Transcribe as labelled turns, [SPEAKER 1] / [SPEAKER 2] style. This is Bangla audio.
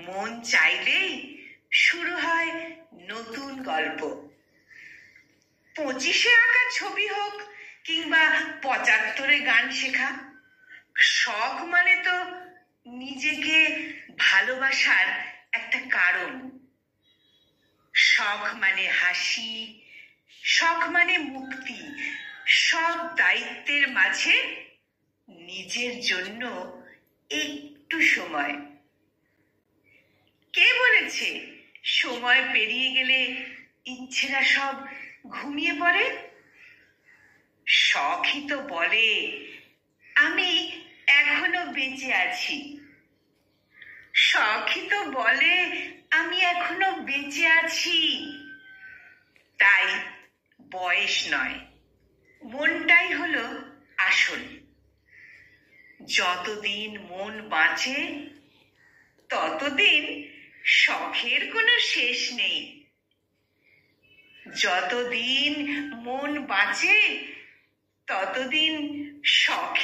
[SPEAKER 1] মন চাইলেই শুরু হয় নতুন গল্প। 25-এ আঁকা ছবি হোক কিংবা 75-এ গান শেখা, শখ মানে তো নিজেকে ভালোবাসার একটা কারণ। শখ মানে হাসি, শখ মানে মুক্তি, সব দায়িত্বের মাঝে নিজের জন্য একটু সময়। কে বলেছে সময় পেরিয়ে গেলে ইচ্ছেরা সব ঘুমিয়ে পড়ে? শখই তো বলে আমি এখনো বেঁচে আছি। শখই তো বলে আমি এখনো বেঁচে আছি। তাই বয়স নয়, মনটাই হলো আসল। যতদিন মন বাঁচে ততদিন শখের কোনো শেষ নেই। যতদিন মন বাঁচে ততদিন শখ